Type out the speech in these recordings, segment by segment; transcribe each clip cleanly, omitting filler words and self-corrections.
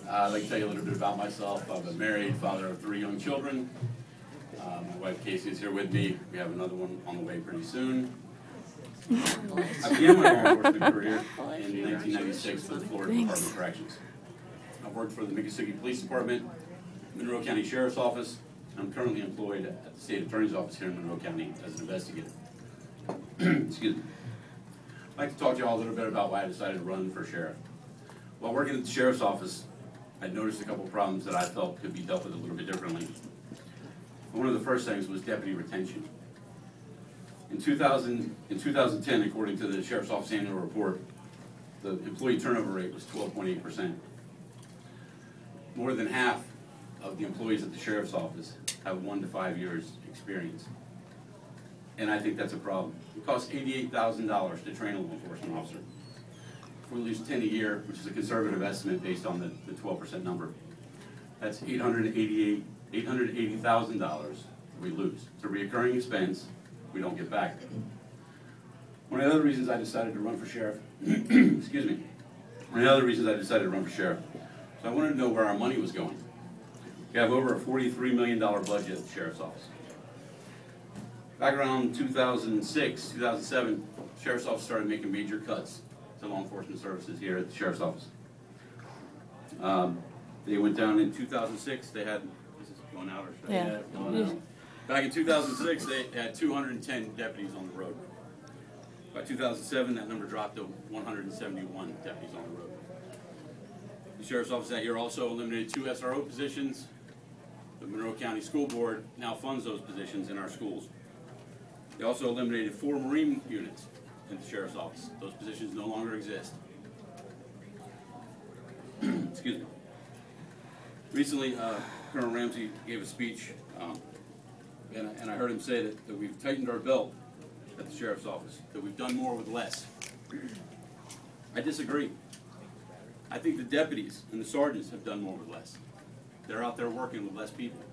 I'd like to tell you a little bit about myself. I'm a married father of 3 young children. My wife Casey is here with me. We have another one on the way pretty soon. I began my law enforcement career in 1996 for the Florida Department of Corrections. I've worked for the Miccosukee Police Department, Monroe County Sheriff's Office. I'm currently employed at the State Attorney's Office here in Monroe County as an investigator. Excuse me. I'd like to talk to you all a little bit about why I decided to run for sheriff. While working at the Sheriff's Office, I noticed a couple of problems that I felt could be dealt with a little bit differently. One of the first things was deputy retention. In 2010, according to the Sheriff's Office annual report, the employee turnover rate was 12.8%. More than half of the employees at the Sheriff's Office have 1 to 5 years experience. And I think that's a problem. It costs $88,000 to train a law enforcement officer. If we lose 10 a year, which is a conservative estimate based on the 12% number, that's $880,000 we lose. It's a reoccurring expense we don't get back. One of the other reasons I decided to run for sheriff, excuse me, one of the other reasons I decided to run for sheriff, so I wanted to know where our money was going. We have over a $43 million budget at the Sheriff's Office. Back around 2006, 2007, the Sheriff's Office started making major cuts to law enforcement services here at the Sheriff's Office. They went down in 2006, they had, this is going out or should I? Yeah, going out. Back in 2006, they had 210 deputies on the road. By 2007, that number dropped to 171 deputies on the road. The Sheriff's Office that year also eliminated 2 SRO positions. The Monroe County School Board now funds those positions in our schools. They also eliminated 4 Marine units in the Sheriff's Office. Those positions no longer exist. Excuse me. Recently, Colonel Ramsey gave a speech, and I heard him say that we've tightened our belt at the Sheriff's Office, that we've done more with less. I disagree. I think the deputies and the sergeants have done more with less. They're out there working with less people.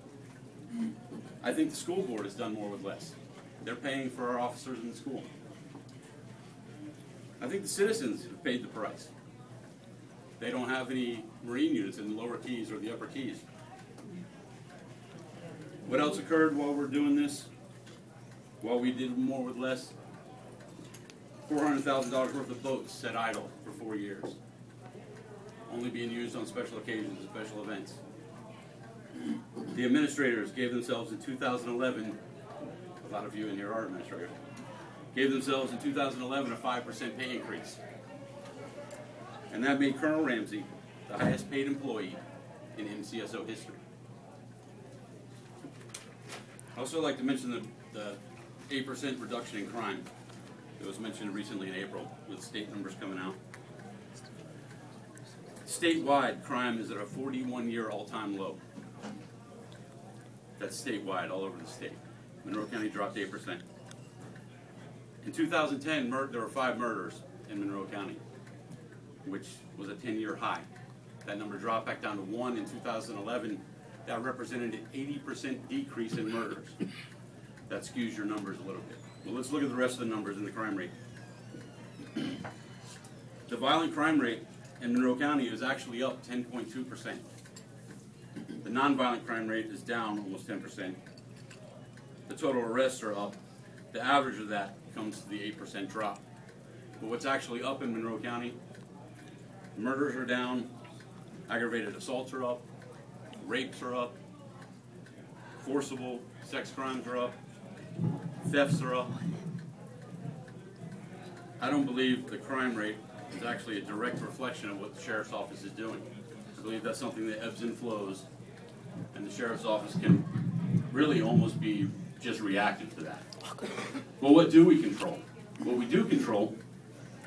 I think the school board has done more with less. They're paying for our officers in the school. I think the citizens have paid the price. They don't have any Marine units in the lower keys or the upper keys. What else occurred while we're doing this? While we did more with less? $400,000 worth of boats sat idle for 4 years, only being used on special occasions and special events. The administrators gave themselves in 2011, a lot of you in here are administrators, gave themselves in 2011 a 5% pay increase. And that made Colonel Ramsey the highest paid employee in MCSO history. I'd also like to mention the 8% reduction in crime that was mentioned recently in April with state numbers coming out. Statewide, crime is at a 41-year all-time low. That's statewide, all over the state. Monroe County dropped 8%. In 2010, there were 5 murders in Monroe County, which was a 10-year high. That number dropped back down to 1 in 2011. That represented an 80% decrease in murders. That skews your numbers a little bit. Well, let's look at the rest of the numbers in the crime rate. The violent crime rate in Monroe County is actually up 10.2%. The nonviolent crime rate is down almost 10%. The total arrests are up. The average of that comes to the 8% drop. But what's actually up in Monroe County? Murders are down, aggravated assaults are up, rapes are up, forcible sex crimes are up, thefts are up. I don't believe the crime rate is actually a direct reflection of what the Sheriff's Office is doing. I believe that's something that ebbs and flows, and the Sheriff's Office can really almost be just reactive to that. Well, what do we control? What we do control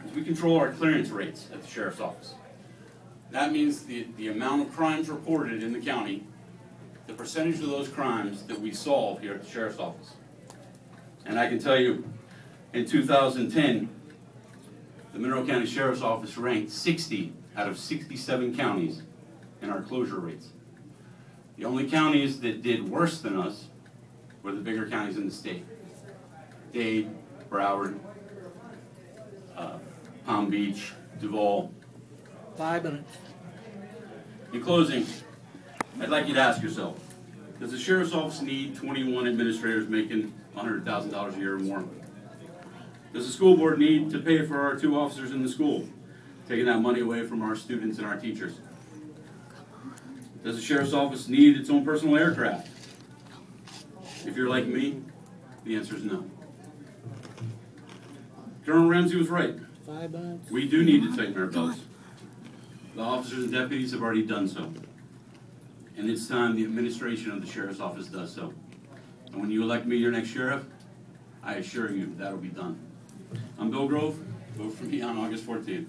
is we control our clearance rates at the Sheriff's Office. That means the amount of crimes reported in the county, the percentage of those crimes that we solve here at the Sheriff's Office. And I can tell you, in 2010, the Monroe County Sheriff's Office ranked 60 out of 67 counties in our closure rates. The only counties that did worse than us were the bigger counties in the state. Dade, Broward, Palm Beach, Duval. 5 minutes. In closing, I'd like you to ask yourself, does the Sheriff's Office need 21 administrators making $100,000 a year or more? Does the school board need to pay for our 2 officers in the school, taking that money away from our students and our teachers? Does the Sheriff's Office need its own personal aircraft? If you're like me, the answer is no. Colonel Ramsey was right. We do need to tighten our belts. The officers and deputies have already done so. And it's time the administration of the Sheriff's Office does so. And when you elect me your next sheriff, I assure you that'll be done. I'm Bill Grove. Vote for me on August 14th.